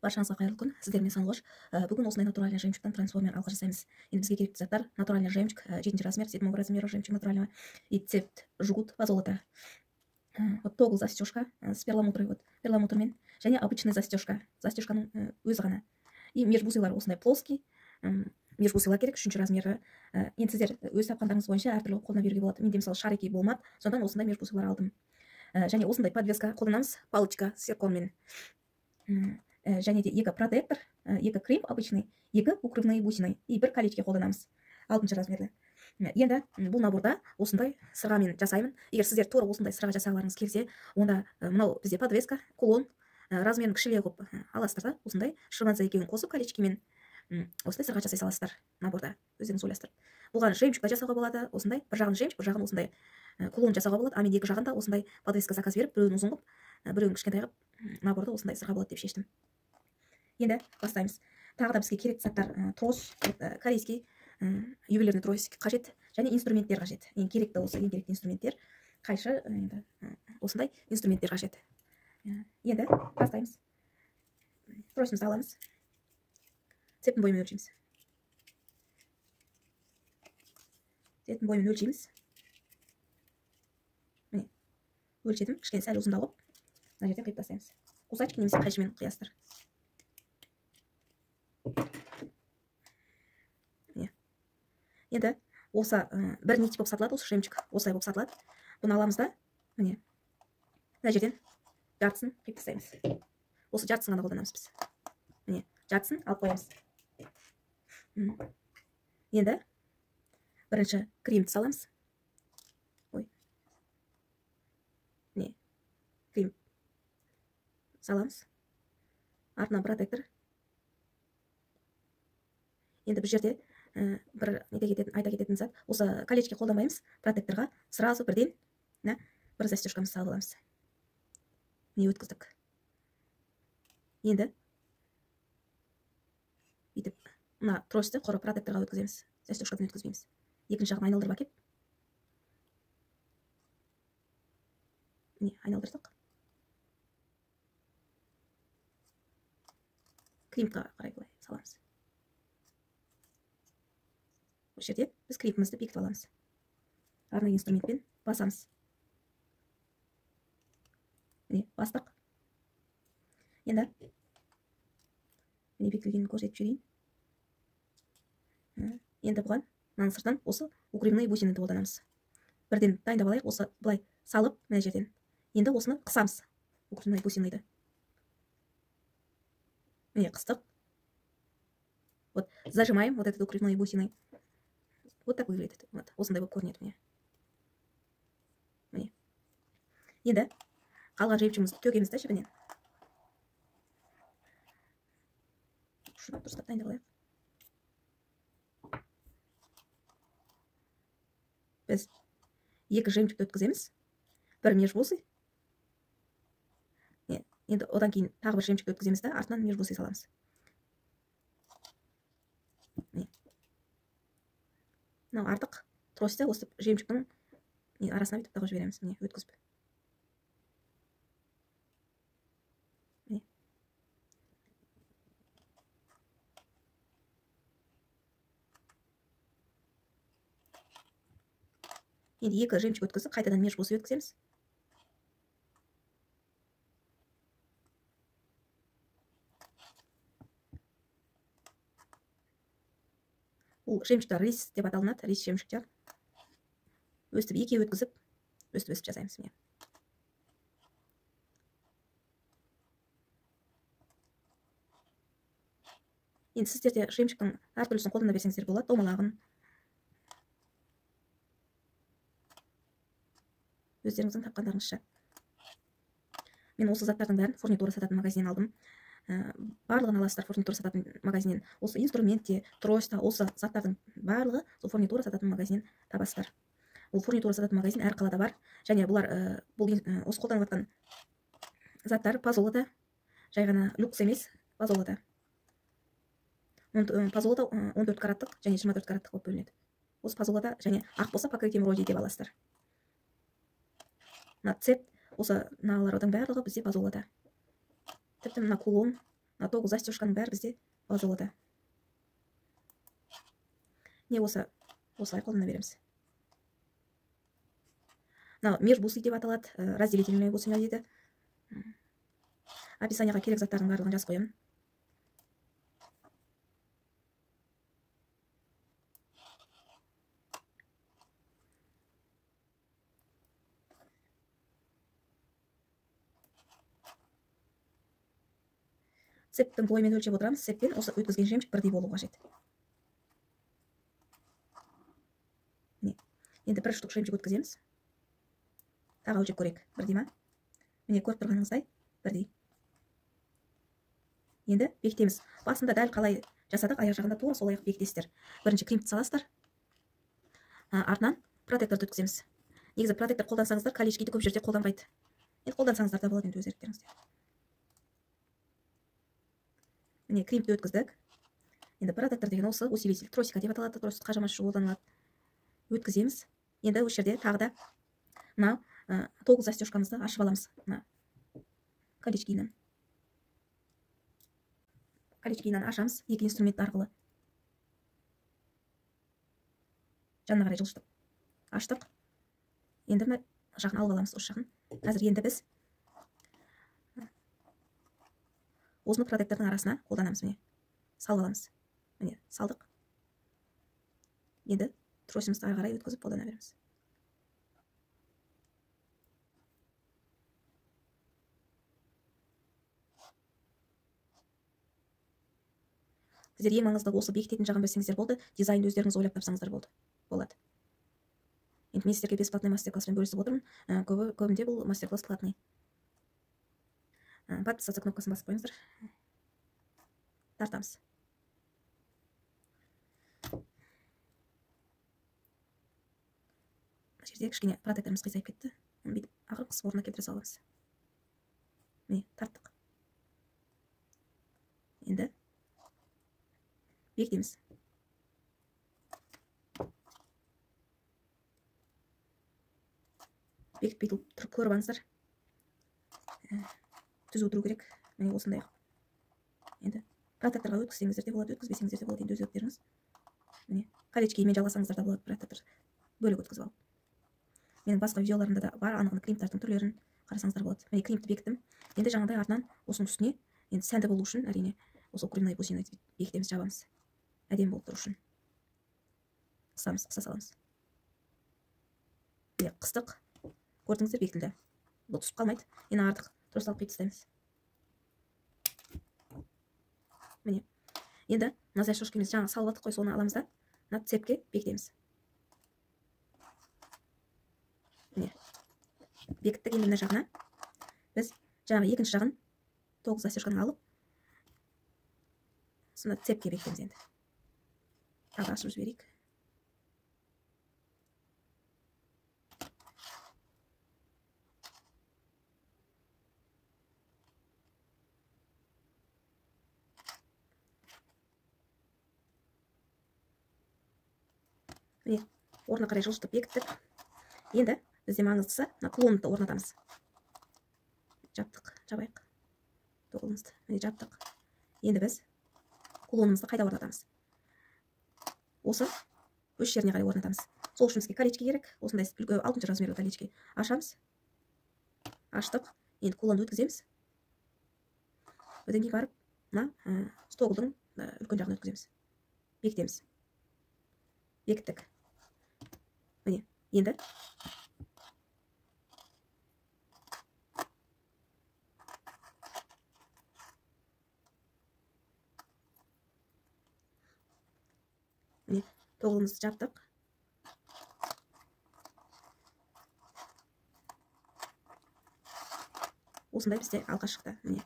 Баршаңызға қайырлы күн. Сіздермен Сандуғаш. Бүгін осындай натуральный жемчугтан трансформер алғы жасаймыз. Енді бізге керекті заттар: натуральный жемчуг 7 размер, 7 размера жемчуг натурального, и цепь жгут позолота. Вот тогл застежка с перламутрой, вот перламутрмен, және обычный застежка, застежканың өзі ғана. И межбусыйлар осындай плоский, межбусыйлар керек, 3 размері. Енді сіздер өз тапқандарыңыз бойынша әртүрлі қолдана беруге болады. Менде мысалы шарики болмады, сондықтан осындай межбусыйлар алдым. Және осындай подвеска қолданамыз, палочка с цирконмен. Және де 2 протектор, 2 крем обычный, 2 укрывные бусины и 1 колечке қолданамыз, 6 размерлі. Енді бұл наборда осындай сырғамен жасаймын. Егер сіздер тура осындай сырға жасағыларыңыз келсе, онда мынау бізде подвеска, кулон, размерін кішілеу қылып аласыздар да, осындай шырманца екеуін қосып колечкемен осындай сырға жасай саласыздар наборда, өздеріңіз ойластырып. Бұған жемчуг та жасауға болады, осындай бір жағын жемчуг, бір жағын осындай кулон жасауға болады. А мен екі жағын да осындай подвеска заказ беріп, біреуін ұзын қылып, біреуін кішкентай қылып наборды осындай сырға болады деп шештім. Енді бастаймыз. Тағы да бізге керекті заттар: трос, корейский ювелирный трос қажет, және инструменттер қажет. Ең керекті осы, ең керекті инструменттер қайшы, енді осындай инструменттер қажет. Енді бастаймыз. Тросымызды аламыз, цептің бойымен өлшейміз. Цептің бойымен өлшейміз. Міне, өлшедім, кішкене сәл ұзындау қылып, мына жерден қиып тастаймыз. Қусачки немесе қайшымен қиясыздар. Енді осы бір нить болып сатылады, осы жемчуг осылай болып сатылады. Бұны аламыз да, міне, мына жерден жартысын қиып тастаймыз. Осы жартысын ғана қолданамыз біз. Міне, жартысын алып қоямыз. Енді бірінші кремді саламыз. Ой. Міне, крем саламыз. Артынан протектор. Енді бұл жерде бір айта кететін зат: осы колечке қолданбаймыз, протекторға сразу бірден бір застежкамыз салып аламыз. Міне, өткіздік. Енді бүйтіп мына тросты құры протекторға өткіземіз, застежкадан өткізбейміз. Екінші жағын айналдырып әкеп, міне, айналдырдық. Кремға қарай былай саламыз. Осы жерде біз кремімізді бекітіп аламыз. Арнайы инструментпен басамыз. Міне, бастық. Енді міне бекітілгенін көрсетіп жіберейін. Енді бұған мынаның сыртынан осы укрывные бусинаны қолданамыз. Бірден дайындап алайық, осы былай салып мына жерден. Енді осыны қысамыз, укрывные бусинайды. Міне, қыстық. Вот зажимаем вот этот укрывные бусиной. Вот так выглядит. Вот, осындай болып көрінеді міне. Міне. Енді қалған жемчугімізді төгеміз да жібінен. Шunu дұрыстап дайындап алайық. Біз 2 жемчугті өткіземіз. Бір межбусый. Енді одан кейін тағы бір жемчугті өткіземіз да, артынан межбусый саламыз. Мынау артық тросты осы жемчугтың арасына бүйтіп тағып жібереміз, міне, өткізіп. Міне. Енді 2 жемчуг өткізіп, қайтадан межбусый өткіземіз. Бұл жемчугтар рис деп аталынады, рис жемчугтар. Өстіп 2 өткізіп, өстіп жасаймыз міне. Енді сіздерде жемчугтың әртүрлісін қолдана берсеңіздер болады, домалағын. Өздеріңіздің тапқандарыңызша. Мен осы заттардың бәрін фурнитура сататын магазиннен алдым. Барлығын аласыздар фурнитура сататын магазиннен. Осы инструментте, троста, осы заттардың барлығы сол фурнитура сататын магазиннен табасыздар. Ол фурнитура сататын магазин әр қалада бар. Және бұлар осы қолданып жатқан заттар позолота, жай ғана люкс емес, позолота. Позолота 14 караттық және 24 караттық болып бөлінеді. Осы позолота және ақ болса покрытием рози деп аласыздар. Мына цеп, осы мыналардың барлығы бізде позолота. Тіпті мына кулон, тогыз застежканың бәрі бізде лазолада. Не осылай қолдана береміз. Межбусы деп аталады, разделительный бусина дейді. Описанияға керек заттардың барлығын жазып қоямын. Цептің бойымен өлшеп отырамыз. Цеппен осы өткізген жемчуг бірдей болу қажет. Енді бір штук жемчуг өткіземіз. Тағы өлшеп көрейік. Бірдей ма? Міне, көріп тұрғаныңыздай бірдей. Енді бекітеміз. Басында дәл қалай жасадық, аяқ жағында тура солай бекітесіздер. Бірінші кремді саласыздар. Артынан протекторды өткіземіз. Негізі протектор қолдансаңыздар, колечкиді көп жерде қолданбайды. Енді қолдансаңыздар да болады, енді өз еріктеріңізде. Міне, кремді өткіздік. Енді протектор деген осы усилитель тросика деп аталады, трос қажамас үшін қолданылады. Өткіземіз. Енді осы жерде тағы да мынау 9 застежкамызды ашып аламыз. Колечкиінен ашамыз екі инструмент арқылы. Жанына қарай жылжытып аштық. Енді мына жағын алып аламыз, осы жағын. Қазір енді біз осыны протектордың арасына қолданамыз. Міне, салып аламыз. Міне, салдық. Енді тросымызды ары қарай өткізіп қолдана береміз. Сіздер ең маңызды осы бекітетін жағын білсеңіздер болды, дизайнды өздеріңіз ойлап тапсаңыздар болады. Енді мен сіздерге бесплатный мастер-класспен бөлісіп отырмын. Көбінде бұл мастер-класс платный. Подписаться кнопкасын басып қойыңыздар. Тартамыз. Жерде кішкене протекторымыз қисайып кетті. Бүйтіп ақырын қысып орнына келтіре саламыз. Міне, тарттық. Енді бекітеміз. Бекітпей тұрып көріп алыңыздар. Түзу тұру керек. Міне, осындай. Енді протекторға өткізсеңіздер де болады, өткізбесеңіздер де болады. Енді өз еріктеріңіз. Міне, колечкимен жалғасаңыздар да болады, протектор бөлек өткізіп алып. Менің басқа видеоларымда да бар, анығын кремдердің түрлерін қарасаңыздар болады. Міне, кремді бекіттім. Енді жаңағыдай артынан осының үстіне, енді сәнді болу үшін, әрине, осы укрепленный бусина бекітеміз, жабамыз. Әдемі болып тұру үшін. Қысамыз, қыса саламыз. Міне, қыстық. Көрдіңіздер, бекітілді. Бұл түсіп қалмайды. Енді артық трос алып тастаймыз. Міне. Енді мына застежкамызды жаңа салып алдық қой, соны аламыз да мына цепке бекітеміз. Міне. Бекіттік. Енді мына жағына біз жаңағы екінші жағын 9 застежканы алып сонда цепке бекітеміз. Енді тағы ашып жіберейік. Міне, орнына қарай жылжытып бекіттік. Енді бізде маңыздысы клонды орнатамыз. Жаптық, жабайық. Тоғылымызды. Міне, жаптық. Енді біз клонымызды қайда орнатамыз? Осы үш жеріне қарай орнатамыз. Сол үшін бізге колечки керек. Осындай 6 размерлі колечки ашамыз. Аштық. Енді клонды өткіземіз. Одан кейін барып, мына стогылдың үлкен жағын өткіземіз. Бекітеміз. Бекіттік. Міне, енді міне, тоғылымызды жаптық. Осындай бізде алқа шықты. Міне.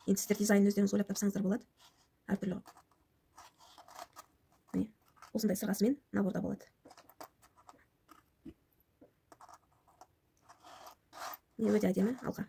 Енді сіздер дизайнын өздеріңіз ойлап тапсаңыздар болады. Әртүрлі. Міне, осындай сырғасымен наборда болады. Міне, өте әдемі алқа.